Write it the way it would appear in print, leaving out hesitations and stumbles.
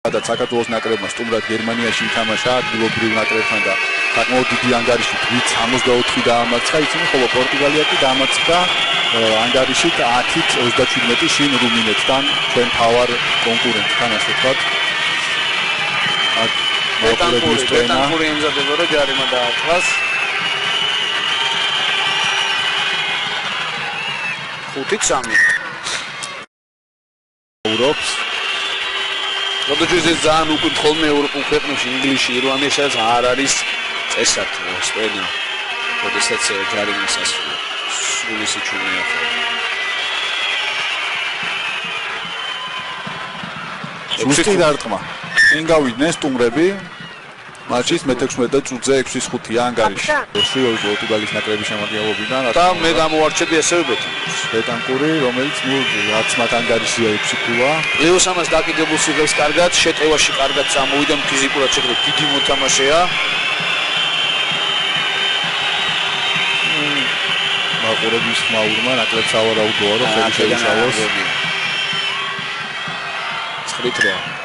და საქართველოს ნაკრებმა სტუმრად გერმანიაში ითამაშა ადგილობრივ ნაკრებთან და საკმაოდ დიდი ანგარიშით 64 დაამარცხა ისინი, ხოლო პორტუგალია კი დაამარცხა ანგარიშით 10-37 შინ რუმინეთთან, ჩვენ თავარ კონკურენტთან, ასე ვთქვათ. ბეტანკური ემზადება რომ ჯარიმა დაარტყას. 5-3 ევროპს როდესაც ეს ძალიან უკვე ხოლმე ევროპულ ქვეყნებში ინგლისში, ირლანდიაშიც არ არის წესად სპენა. როდესაც ჯარიმას ასრულებს. სრული სიჩუმეა. ზუსტი დარტყმა. წინ გავიდნენ სტუმრები მატჩის მე-16 წუთზე 6-5 ანგარიში. შიო პორტუგალიის ნაკრების შემადგენლობიდან და მე გამოვარჩები ასევე ბეტანკური, რომელიც რაც მათ ანგარიშია 6 ქულა. ლეოს ამას დაკიდებულს იღებს კარგად, შეტევაში კარგად წამოვიდა, ფიზიკურად შეგრე დიდი მოთამაშეა. მაყურებლის ხმაურმა ნაკრებს ავარაუდოა, რომ ხელი შეიშალოს. 9-8